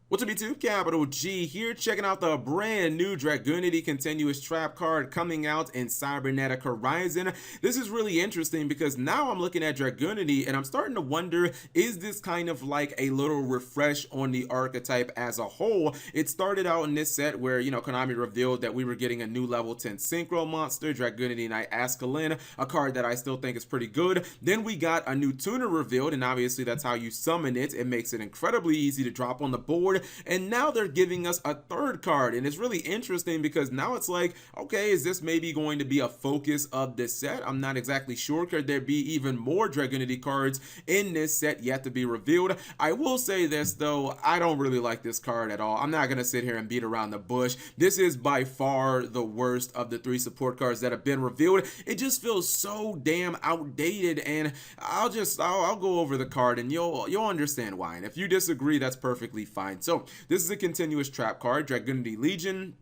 What's up YouTube, Capital G here, checking out the brand new Dragunity Continuous Trap card coming out in Cybernetic Horizon. This is really interesting because now I'm looking at Dragunity and I'm starting to wonder, is this kind of like a little refresh on the archetype as a whole? It started out in this set where, Konami revealed that we were getting a new level 10 Synchro monster, Dragunity Knight Ascalon, a card that I still think is pretty good. Then we got a new tuner revealed, and obviously that's how you summon it. It makes it incredibly easy to drop on the board. And now they're giving us a third card, and it's really interesting because now it's like, okay, is this maybe going to be a focus of this set? I'm not exactly sure. Could there be even more Dragunity cards in this set yet to be revealed? I will say this though, I don't really like this card at all. I'm not gonna sit here and beat around the bush. This is by far the worst of the three support cards that have been revealed. It just feels so damn outdated, and I'll go over the card and you'll understand why. And if you disagree, that's perfectly fine. So this is a continuous trap card, Dragunity Legion.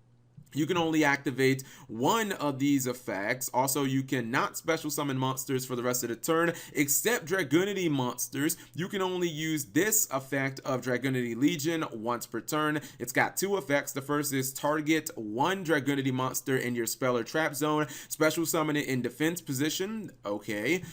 You can only activate one of these effects. Also, you cannot special summon monsters for the rest of the turn, except Dragunity monsters. You can only use this effect of Dragunity Legion once per turn. It's got two effects. The first is target one Dragunity monster in your spell or trap zone, special summon it in defense position. Okay.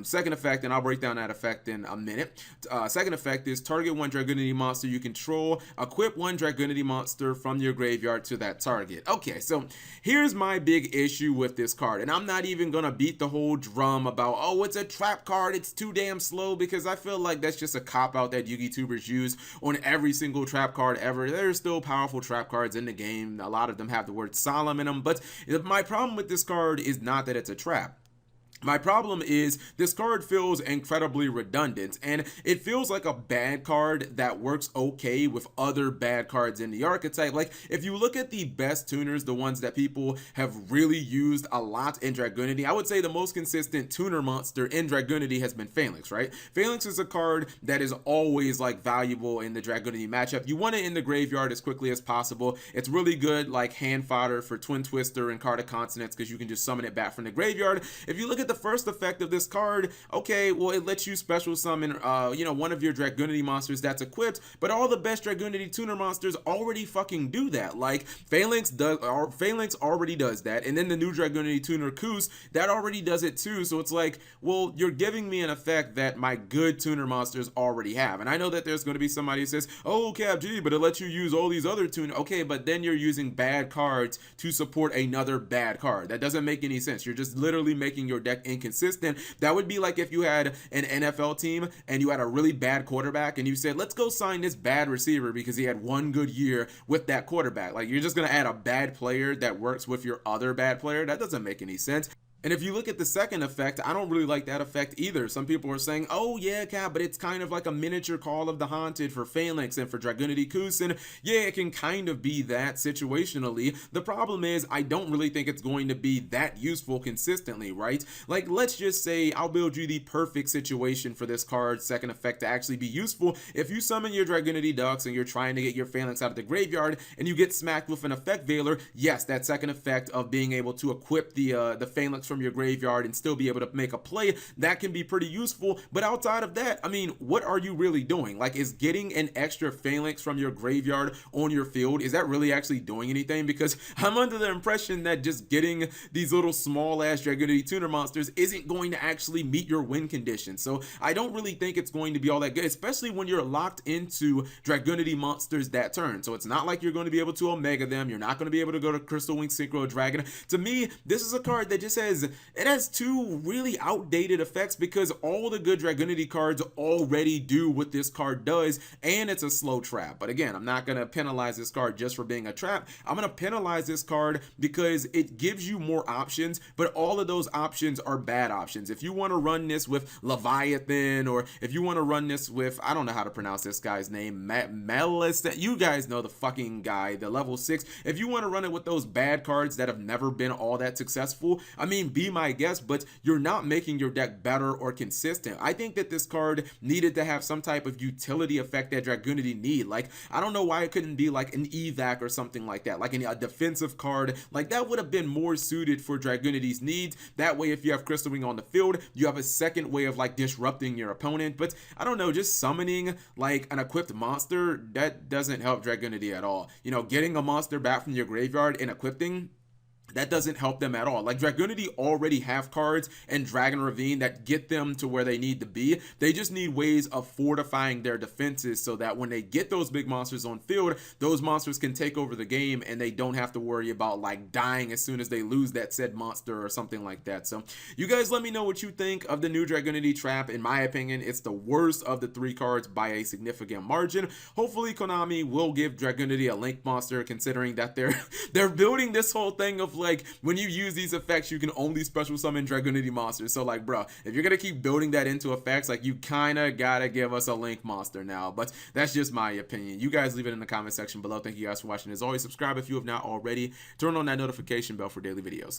Second effect, and I'll break down that effect in a minute. Second effect is target one Dragunity monster you control, equip one Dragunity monster from your graveyard to that target. Okay, so here's my big issue with this card, and I'm not even gonna beat the whole drum about, oh, it's a trap card, it's too damn slow, because I feel like that's just a cop-out that Yugi tubers use on every single trap card ever. There's still powerful trap cards in the game. A lot of them have the word solemn in them, but my problem with this card is not that it's a trap. My problem is this card feels incredibly redundant, and it feels like a bad card that works okay with other bad cards in the archetype. Like, if you look at the best tuners, the ones that people have really used a lot in Dragunity, I would say the most consistent tuner monster in Dragunity has been Phalanx, right? Phalanx is a card that is always like valuable in the Dragunity matchup. You want it in the graveyard as quickly as possible. It's really good like hand fodder for Twin Twister and Card of Consonance because you can just summon it back from the graveyard. If you look at the first effect of this card, okay, well, it lets you special summon one of your Dragunity monsters that's equipped, but all the best Dragunity tuner monsters already fucking do that. Like Phalanx already does that, and then the new Dragunity tuner Koos, that already does it too. So it's like, well, you're giving me an effect that my good tuner monsters already have. And I know that there's going to be somebody who says, oh, Cap G, but it lets you use all these other tuner. Okay, but then you're using bad cards to support another bad card. That doesn't make any sense. You're just literally making your deck inconsistent. That would be like if you had an NFL team and you had a really bad quarterback and you said, let's go sign this bad receiver because he had one good year with that quarterback. Like, you're just going to add a bad player that works with your other bad player. That doesn't make any sense. And if you look at the second effect, I don't really like that effect either. Some people are saying, oh yeah, Cap, but it's kind of like a miniature Call of the Haunted for Phalanx and for Dragunity Koos, and yeah, it can kind of be that situationally. The problem is, I don't really think it's going to be that useful consistently, right? Like, let's just say I'll build you the perfect situation for this card's second effect to actually be useful. If you summon your Dragunity Ducks and you're trying to get your Phalanx out of the graveyard and you get smacked with an effect Veiler, yes, that second effect of being able to equip the Phalanx from your graveyard and still be able to make a play, that can be pretty useful. But outside of that, I mean, what are you really doing? Like, is getting an extra Phalanx from your graveyard on your field, is that really actually doing anything? Because I'm under the impression that just getting these little small ass Dragunity tuner monsters isn't going to actually meet your win conditions. So I don't really think it's going to be all that good, especially when you're locked into Dragunity monsters that turn. So it's not like you're going to be able to Omega them. You're not going to be able to go to Crystal Wing Synchro Dragon. To me, this is a card that just has two really outdated effects because all the good Dragunity cards already do what this card does, and it's a slow trap. But again, I'm not going to penalize this card just for being a trap. I'm going to penalize this card because it gives you more options, but all of those options are bad options. If you want to run this with Leviathan, or if you want to run this with, I don't know how to pronounce this guy's name, Melis, you guys know the fucking guy, the level 6. If you want to run it with those bad cards that have never been all that successful, I mean, mean, be my guest, but you're not making your deck better or consistent. I think that this card needed to have some type of utility effect that Dragunity need. Like, I don't know why it couldn't be like an evac or something like that, like a defensive card. Like, that would have been more suited for Dragunity's needs. That way, if you have Crystal Wing on the field, you have a second way of like disrupting your opponent. But I don't know, just summoning like an equipped monster, that doesn't help Dragunity at all. You know, getting a monster back from your graveyard and equipping, that doesn't help them at all. Like, Dragunity already have cards and Dragon Ravine that get them to where they need to be. They just need ways of fortifying their defenses so that when they get those big monsters on field, those monsters can take over the game and they don't have to worry about like dying as soon as they lose that said monster or something like that. So you guys let me know what you think of the new Dragunity Trap. In my opinion, it's the worst of the 3 cards by a significant margin. Hopefully Konami will give Dragunity a Link monster, considering that they're building this whole thing of like, when you use these effects, you can only special summon Dragunity monsters. So like, bro, if you're gonna keep building that into effects, like, you kind of gotta give us a Link monster now. But that's just my opinion. You guys leave it in the comment section below. Thank you guys for watching. As always, subscribe if you have not already. Turn on that notification bell for daily videos.